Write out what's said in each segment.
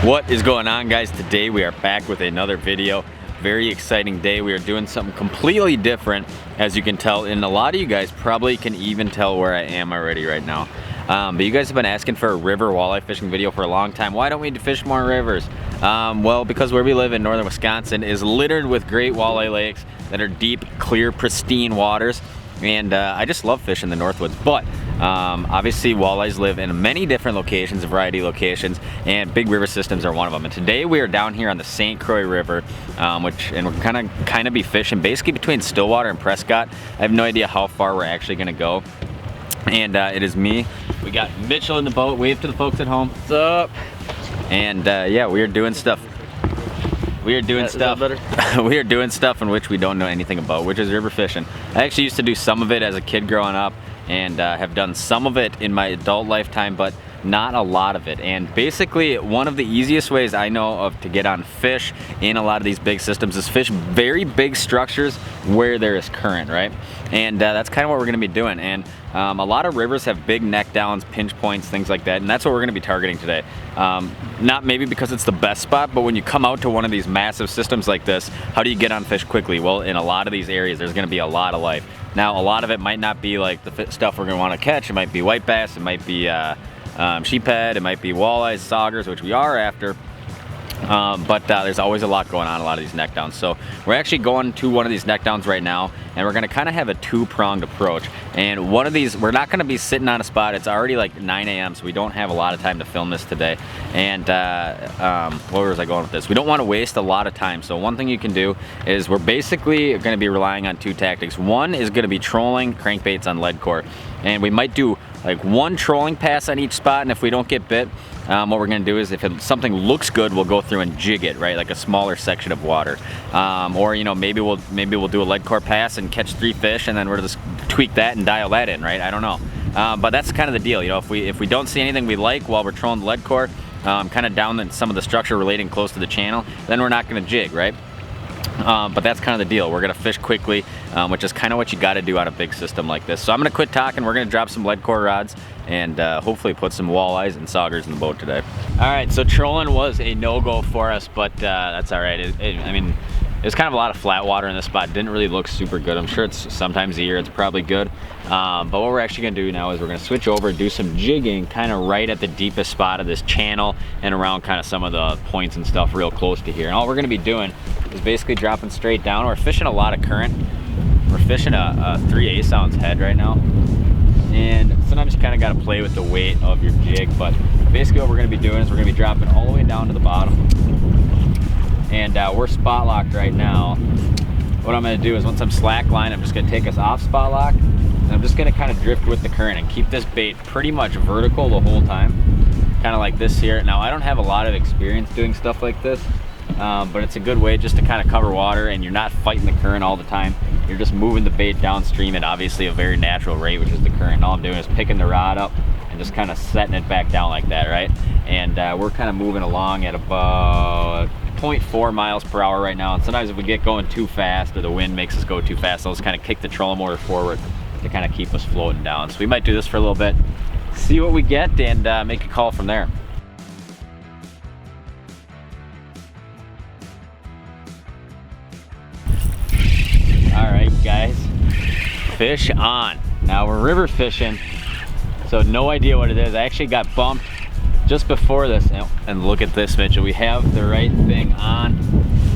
What is going on, guys? Today we are back with another video. Very exciting day. We are doing something completely different, as you can tell, and a lot of you guys probably can even tell where I am already right now. But you guys have been asking for a river walleye fishing video for a long time. Why don't we fish more rivers? Well, because where we live in northern Wisconsin is littered with great walleye lakes that are deep, clear, pristine waters. And I just love fishing the Northwoods, but obviously walleyes live in many different locations, a variety of locations, and big river systems are one of them. And today we are down here on the St. Croix River, and we're kind of be fishing basically between Stillwater and Prescott. I have no idea how far we're actually gonna go. And it is me. We got Mitchell in the boat. Wave to the folks at home. What's up? And yeah, we are doing stuff. We are doing stuff. We are doing stuff in which we don't know anything about, which is river fishing. I actually used to do some of it as a kid growing up, and have done some of it in my adult lifetime, but not a lot of it. And basically, one of the easiest ways I know of to get on fish in a lot of these big systems is fish very big structures where there is current, right? And that's kind of what we're going to be doing. And a lot of rivers have big neck downs, pinch points, things like that, and that's what we're going to be targeting today. Not maybe because it's the best spot, but when you come out to one of these massive systems like this, how do you get on fish quickly? Well, in a lot of these areas, there's going to be a lot of life. Now, a lot of it might not be like the stuff we're going to want to catch. It might be white bass, it might be sheephead, it might be walleyes, saugers, which we are after. But there's always a lot going on, a lot of these neck downs. So we're actually going to one of these neck downs right now, and we're gonna kind of have a two-pronged approach. And one of these, we're not gonna be sitting on a spot. It's already like 9 a.m., so we don't have a lot of time to film this today. And where was I going with this? We don't wanna waste a lot of time. So one thing you can do is we're basically gonna be relying on two tactics. One is gonna be trolling crankbaits on lead core. And we might do like one trolling pass on each spot, and if we don't get bit, what we're gonna do is if something looks good, we'll go through and jig it, right? Like a smaller section of water. Or you know, maybe we'll do a lead core pass and catch 3 fish, and then we'll just tweak that and dial that in, right? I don't know. But that's kind of the deal. You know, if we don't see anything we like while we're trolling the lead core, kind of down in some of the structure relating close to the channel, then we're not gonna jig, right? But that's kind of the deal. We're gonna fish quickly, which is kind of what you got to do on a big system like this. So I'm gonna quit talking. We're gonna drop some lead core rods and hopefully put some walleyes and saugers in the boat today. All right, so trolling was a no-go for us, but that's all right. I mean, there's kind of a lot of flat water in this spot. Didn't really look super good. I'm sure it's sometimes a year it's probably good. But what we're actually gonna do now is we're gonna switch over and do some jigging kind of right at the deepest spot of this channel and around kind of some of the points and stuff real close to here. And all we're gonna be doing is basically dropping straight down. We're fishing a lot of current. We're fishing a 3/8 ounce head right now. And sometimes you kind of got to play with the weight of your jig, but basically what we're going to be doing is we're going to be dropping all the way down to the bottom. And we're spot locked right now. What I'm going to do is once I'm slack line, I'm just going to take us off spot lock, and I'm just going to kind of drift with the current and keep this bait pretty much vertical the whole time, kind of like this here. Now, I don't have a lot of experience doing stuff like this, but it's a good way just to kind of cover water, and you're not fighting the current all the time. You're just moving the bait downstream at obviously a very natural rate, which is the current. And all I'm doing is picking the rod up and just kind of setting it back down like that, right? And we're kind of moving along at about 0.4 miles per hour right now. And sometimes if we get going too fast or the wind makes us go too fast, I'll just kind of kick the trolling motor forward to kind of keep us floating down. So we might do this for a little bit, see what we get, and make a call from there. All right, guys, fish on. Now we're river fishing, so no idea what it is. I actually got bumped just before this, and look at this, Mitchell. We have the right thing on.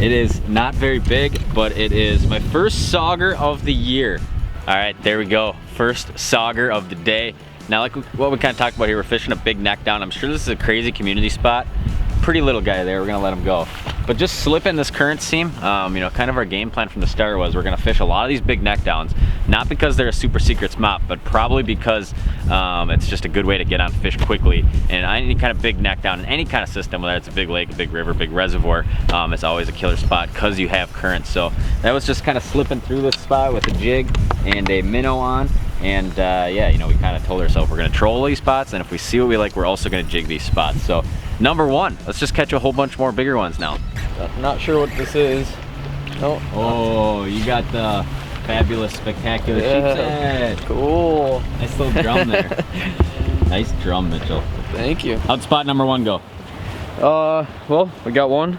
It is not very big, but it is my first sauger of the year. All right, there we go. First sauger of the day. Now, like what we kind of talked about here, we're fishing a big neck down. I'm sure this is a crazy community spot. Pretty little guy there, we're gonna let him go. But just slipping this current seam, you know, kind of our game plan from the start was we're gonna fish a lot of these big neck downs, not because they're a super secret spot, but probably because it's just a good way to get on fish quickly. And any kind of big neck down in any kind of system, whether it's a big lake, a big river, big reservoir, it's always a killer spot because you have current. So that was just kind of slipping through this spot with a jig and a minnow on. And yeah, you know, we kind of told ourselves we're gonna troll these spots, and if we see what we like, we're also gonna jig these spots. So number one, let's just catch a whole bunch more bigger ones now. Not sure what this is. Oh, you got the fabulous, spectacular sheep's head. Cool. Nice little drum there. Nice drum, Mitchell. Thank you. How'd spot number one go? Well, we got one.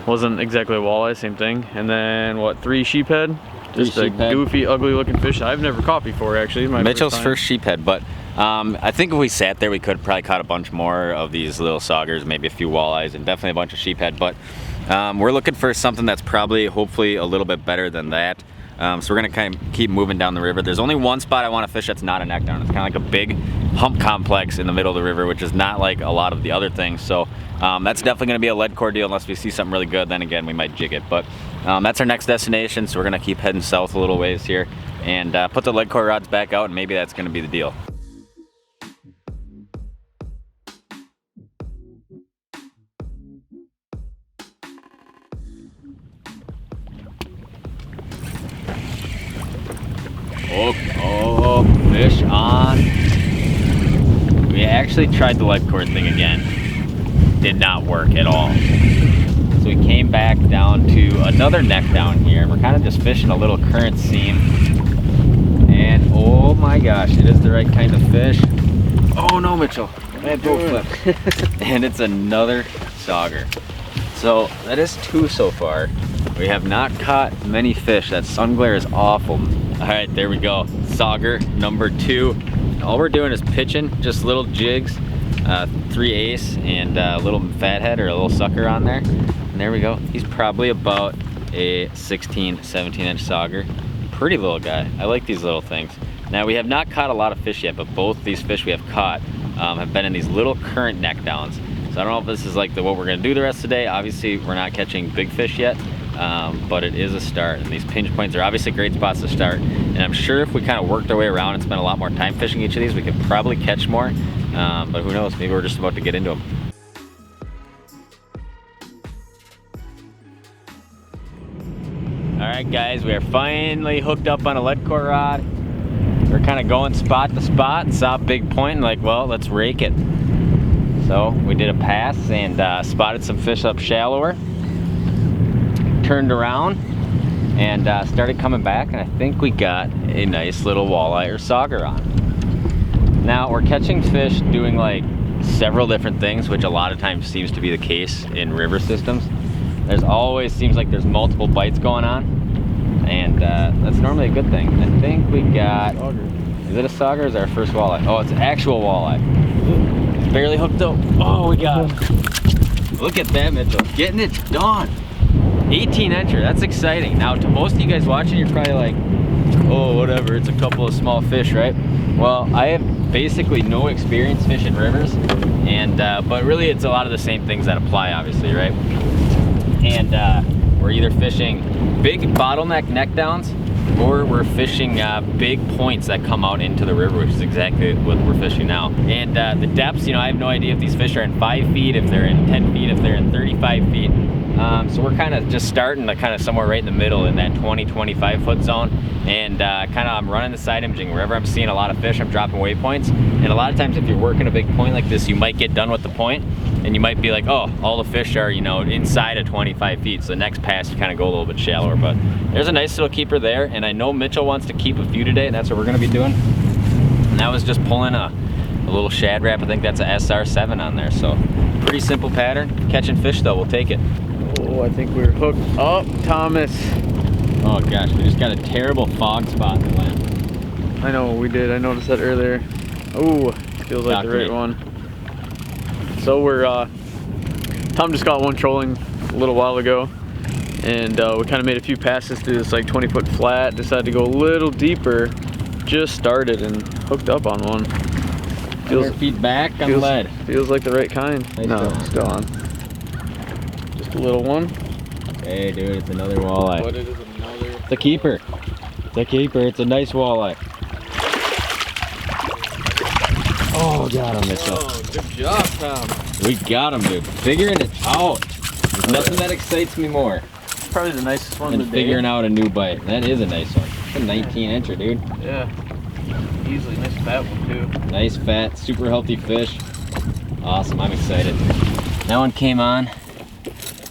Wasn't exactly a walleye, same thing. And then what, 3 sheephead? Just a goofy, ugly looking fish I've never caught before, actually. Mitchell's first sheephead, but I think if we sat there, we could probably caught a bunch more of these little saugers, maybe a few walleyes, and definitely a bunch of sheephead. But we're looking for something that's probably, hopefully, a little bit better than that. So we're gonna kind of keep moving down the river. There's only one spot I want to fish that's not a neck down. It's kind of like a big hump complex in the middle of the river, which is not like a lot of the other things. So that's definitely gonna be a lead core deal unless we see something really good. Then again, we might jig it. But that's our next destination. So we're gonna keep heading south a little ways here and put the lead core rods back out, and maybe that's gonna be the deal. Oh, fish on. We actually tried the lead cord thing again. Did not work at all. So we came back down to another neck down here. We're kind of just fishing a little current seam. And oh my gosh, it is the right kind of fish. Oh no, Mitchell. I had both flipped. And it's another sauger. So that is 2 so far. We have not caught many fish. That sun glare is awful. All right, there we go. Sauger number 2. All we're doing is pitching, just little jigs, 3 ace and a little fathead or a little sucker on there. And there we go. He's probably about a 16, 17 inch sauger. Pretty little guy. I like these little things. Now we have not caught a lot of fish yet, but both these fish we have caught have been in these little current neck downs. So I don't know if this is like what we're gonna do the rest of the day. Obviously we're not catching big fish yet, but it is a start. And these pinch points are obviously great spots to start. And I'm sure if we kind of worked our way around and spent a lot more time fishing each of these, we could probably catch more. But who knows, maybe we're just about to get into them. All right guys, we are finally hooked up on a lead core rod. We're kind of going spot to spot, saw a big point and like, well, let's rake it. So we did a pass and spotted some fish up shallower. Turned around and started coming back, and I think we got a nice little walleye or sauger on. Now we're catching fish doing like several different things, which a lot of times seems to be the case in river systems. There's always seems like there's multiple bites going on, and that's normally a good thing. I think we got, is it a sauger or is it our first walleye? Oh, it's an actual walleye. It's barely hooked up. Oh, we got it. Look at that, Mitchell, getting it done. 18 incher, that's exciting. Now to most of you guys watching, you're probably like, oh, whatever, it's a couple of small fish, right? Well, I have basically no experience fishing rivers, and but really it's a lot of the same things that apply, obviously, right? And we're either fishing big bottleneck neck downs, or we're fishing big points that come out into the river, which is exactly what we're fishing now. And the depths, you know, I have no idea if these fish are in 5 feet, if they're in 10 feet, if they're in 35 feet. So we're kind of just starting to kind of somewhere right in the middle in that 20-25 foot zone, and kind of I'm running the side imaging. Wherever I'm seeing a lot of fish, I'm dropping waypoints. And a lot of times if you're working a big point like this, you might get done with the point and you might be like, oh, all the fish are, you know, inside of 25 feet. So the next pass you kind of go a little bit shallower. But there's a nice little keeper there, and I know Mitchell wants to keep a few today, and that's what we're going to be doing. And that was just pulling a little shad wrap. I think that's a SR7 on there. So pretty simple pattern. Catching fish though, we'll take it. Oh, I think we're hooked up, Thomas. Oh gosh, we just got a terrible fog spot in the land. I know, we did. I noticed that earlier. Oh, feels like the right one. So we're, Tom just got one trolling a little while ago, and we kind of made a few passes through this like 20-foot flat, decided to go a little deeper, just started and hooked up on one. Feels, feet back on lead. Feels like the right kind. Nice. No, still on. Just a little one. Hey dude, it's another walleye. But it is another. It's a keeper. It's a keeper. It's a nice walleye. Oh, got him, Mitchell. Oh, good job, Tom. We got him, dude. Figuring it out. There's nothing that excites me more Probably the nicest one than figuring out a new bite. That is a nice one. It's a 19 incher, dude. Yeah. Easily nice fat one too. Nice fat, super healthy fish. Awesome, I'm excited. That one came on.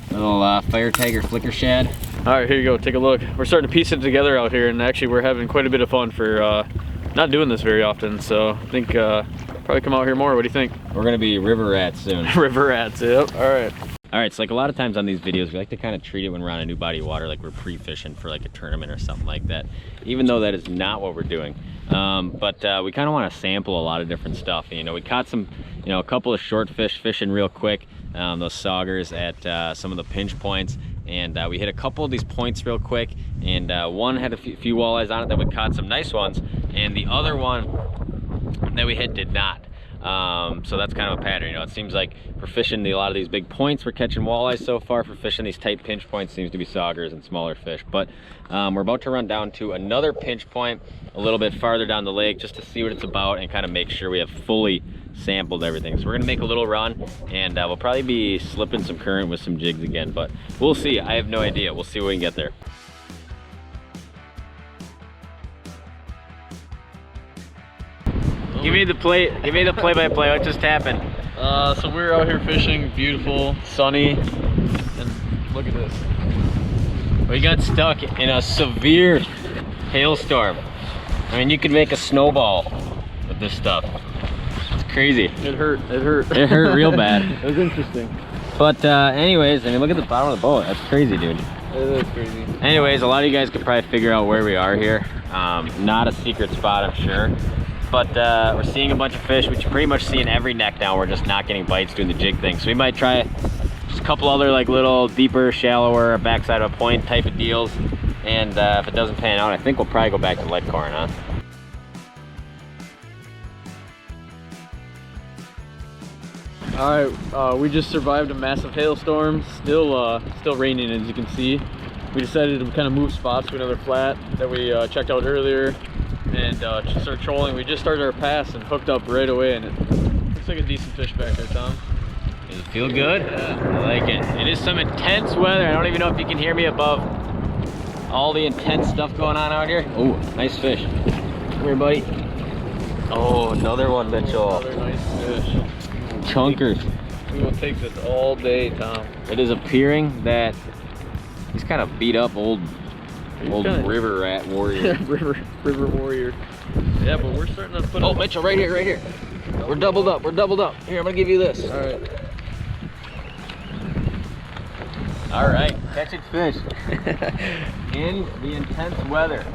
Little fire tiger flicker shad. All right, here you go, take a look. We're starting to piece it together out here, and actually we're having quite a bit of fun for not doing this very often. So I think probably come out here more. What do you think? We're gonna be river rats soon. River rats, yep. All right. All right, so like a lot of times on these videos, we like to kind of treat it when we're on a new body of water like we're pre-fishing for like a tournament or something like that, even though that is not what we're doing. But we kind of want to sample a lot of different stuff. You know, we caught some, you know, a couple of short fish fishing real quick, those saugers at some of the pinch points, and we hit a couple of these points real quick, and one had a few walleyes on it that we caught some nice ones, and the other one that we hit did not. So that's kind of a pattern. You know, it seems like for fishing a lot of these big points, we're catching walleyes so far. For fishing these tight pinch points, seems to be saugers and smaller fish. But we're about to run down to another pinch point a little bit farther down the lake just to see what it's about and kind of make sure we have fully sampled everything. So we're gonna make a little run, and we'll probably be slipping some current with some jigs again, but we'll see. I have no idea. We'll see when we can get there. Give me the play-by-play. What just happened? So we're out here fishing, beautiful, sunny, and look at this. We got stuck in a severe hailstorm. I mean, you could make a snowball with this stuff. It's crazy. It hurt. It hurt. It hurt real bad. It was interesting. But anyways, I mean, look at the bottom of the boat. That's crazy, dude. It is crazy. Anyways, a lot of you guys could probably figure out where we are here. Not a secret spot, I'm sure. But we're seeing a bunch of fish, which you pretty much see in every neck now. We're just not getting bites doing the jig thing. So we might try just a couple other like little deeper, shallower, backside of a point type of deals. And if it doesn't pan out, I think we'll probably go back to lead corn, huh? All right, we just survived a massive hailstorm. Still raining, as you can see. We decided to kind of move spots to another flat that we checked out earlier, and just start trolling. We just started our pass and hooked up right away, and it looks like a decent fish back there, Tom. Does it feel good? Yeah. I like it. It is some intense weather. I don't even know if you can hear me above all the intense stuff going on out here. Oh, nice fish. Come here, buddy. Oh, another one, Mitchell. Another nice fish. Chunkers. We will take this all day, Tom. It is appearing that he's kind of beat up old river rat warrior. river warrior. Yeah, but we're starting to put. Oh, Mitchell, right here, right here. We're doubled up. We're doubled up. Here, I'm gonna give you this. All right. All right, catching fish in the intense weather.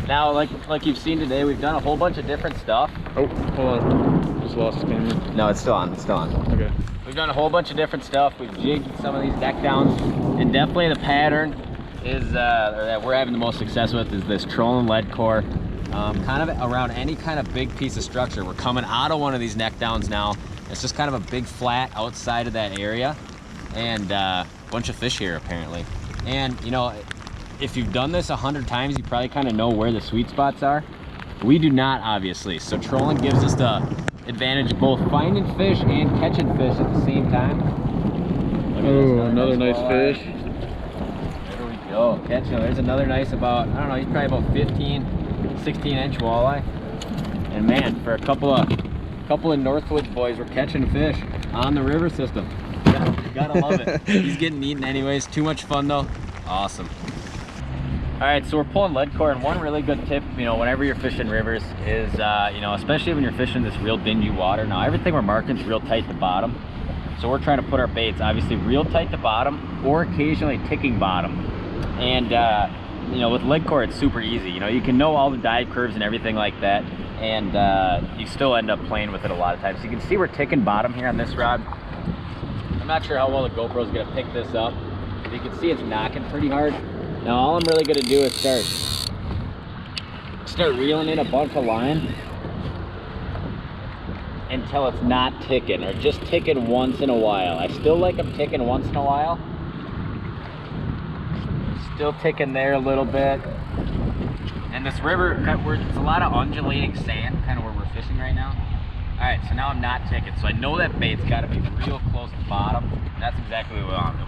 Now, like you've seen today, we've done a whole bunch of different stuff. Oh, hold on. Just lost the camera. No, it's still on. It's still on. Okay. We've done a whole bunch of different stuff. We've jigged some of these neck downs, and definitely the pattern is that we're having the most success with is this trolling lead core, kind of around any kind of big piece of structure. We're coming out of one of these neck downs now. It's just kind of a big flat outside of that area, and a bunch of fish here apparently. And you know, if you've done this 100 times, you probably kind of know where the sweet spots are. We do not, obviously. So trolling gives us the advantage of both finding fish and catching fish at the same time. Oh, another nice fish. There we go. Catch him. There's another nice about, I don't know, he's probably about 15, 16-inch walleye. And man, for a couple of Northwoods boys, we're catching fish on the river system. You gotta love it. He's getting eaten anyways. Too much fun though. Awesome. All right, so we're pulling lead core, and one really good tip, you know, whenever you're fishing rivers is, you know, especially when you're fishing this real dingy water. Now, everything we're marking is real tight to bottom. So we're trying to put our baits, obviously, real tight to bottom or occasionally ticking bottom. And, you know, with lead core, it's super easy. You know, you can know all the dive curves and everything like that, and you still end up playing with it a lot of times. So you can see we're ticking bottom here on this rod. I'm not sure how well the GoPro is going to pick this up. But you can see it's knocking pretty hard. Now all I'm really gonna do is start reeling in a bunch of line until it's not ticking, or just ticking once in a while. I still like them ticking once in a while. Still ticking there a little bit. And this river, it's a lot of undulating sand, kind of where we're fishing right now. All right, so now I'm not ticking. So I know that bait's gotta be real close to the bottom. That's exactly what we want.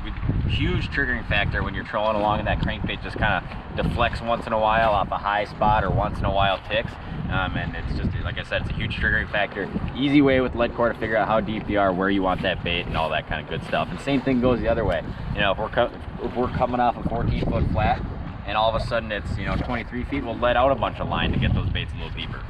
Huge triggering factor when you're trolling along and that crankbait just kind of deflects once in a while off a high spot or once in a while ticks. And it's just, like I said, it's a huge triggering factor. Easy way with lead core to figure out how deep you are, where you want that bait, and all that kind of good stuff. And same thing goes the other way. You know, if we're coming off a 14-foot flat and all of a sudden it's, you know, 23 feet, we'll let out a bunch of line to get those baits a little deeper.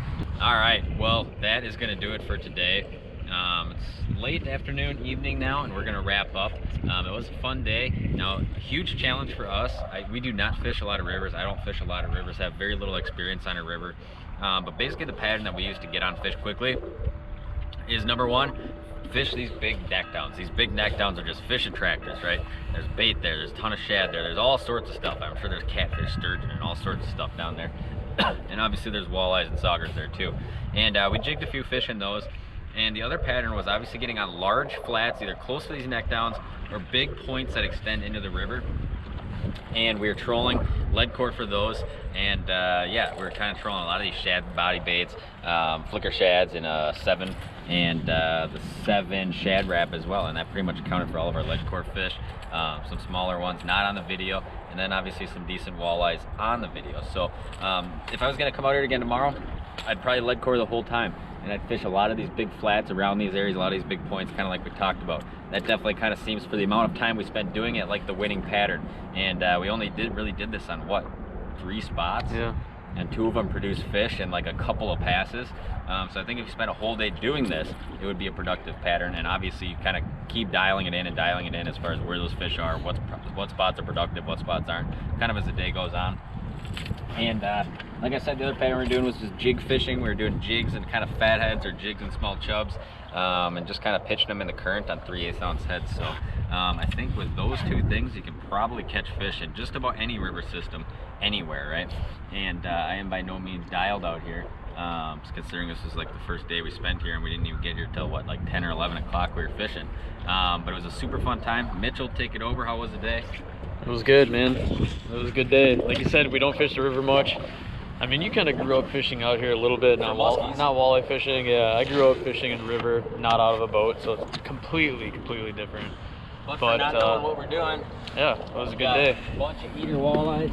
All right, well, that is gonna do it for today. It's late afternoon, evening now, and we're gonna wrap up. It was a fun day. Now, huge challenge for us. We do not fish a lot of rivers. I don't fish a lot of rivers, have very little experience on a river. But basically the pattern that we use to get on fish quickly is, number one, fish these big neck downs. These big neck downs are just fish attractors, right? There's bait there, there's a ton of shad there, there's all sorts of stuff. I'm sure there's catfish, sturgeon, and all sorts of stuff down there. And obviously there's walleyes and saugers there too. And we jigged a few fish in those. And the other pattern was obviously getting on large flats, either close to these neck downs or big points that extend into the river. And we were trolling lead core for those, and yeah, we were kind of trolling a lot of these shad body baits, flicker shads in a 7, and the 7 shad wrap as well, and that pretty much accounted for all of our lead core fish. Some smaller ones not on the video, and then obviously some decent walleyes on the video. So if I was going to come out here again tomorrow, I'd probably lead core the whole time, and I'd fish a lot of these big flats around these areas, a lot of these big points, kind of like we talked about. That definitely kind of seems, for the amount of time we spent doing it, like the winning pattern. And we only really did this on what, 3 spots? Yeah. And 2 of them produced fish in like a couple of passes. So I think if you spent a whole day doing this, it would be a productive pattern. And obviously you kind of keep dialing it in and dialing it in as far as where those fish are, what spots are productive, what spots aren't, kind of as the day goes on. And like I said, the other pattern we were doing was just jig fishing. We were doing jigs and kind of fat heads or jigs and small chubs, and just kind of pitching them in the current on 3/8 ounce heads. So I think with those 2 things, you can probably catch fish in just about any river system, anywhere, right? And I am by no means dialed out here, considering this is like the first day we spent here, and we didn't even get here till what, like 10 or 11 o'clock we were fishing. But it was a super fun time. Mitchell, take it over. How was the day? It was good, man. It was a good day. Like you said, we don't fish the river much. I mean, you kind of grew up fishing out here a little bit, not walleye fishing. Yeah, I grew up fishing in the river, not out of a boat, so it's completely different. But for not knowing what we're doing. Yeah, it was a good day. A bunch of eater walleyes.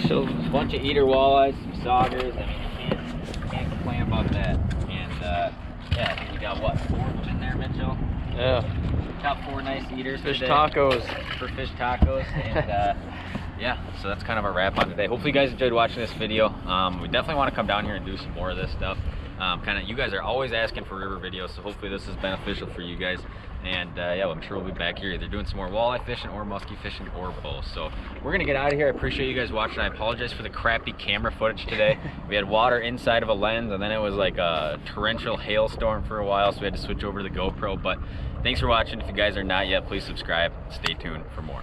So, a bunch of eater walleyes, some saugers. I mean, you can't complain about that. And yeah, I think we got what, 4 of them in there, Mitchell? Yeah. Got 4 nice eaters. Fish tacos. For fish tacos. And yeah, so that's kind of our wrap on today. Hopefully you guys enjoyed watching this video. We definitely want to come down here and do some more of this stuff. You guys are always asking for river videos, so hopefully this is beneficial for you guys. And yeah, well, I'm sure we'll be back here either doing some more walleye fishing or muskie fishing or both. So we're gonna get out of here. I appreciate you guys watching. I apologize for the crappy camera footage today. We had water inside of a lens, and then it was like a torrential hailstorm for a while, so we had to switch over to the GoPro. But thanks for watching. If you guys are not yet, please subscribe. Stay tuned for more.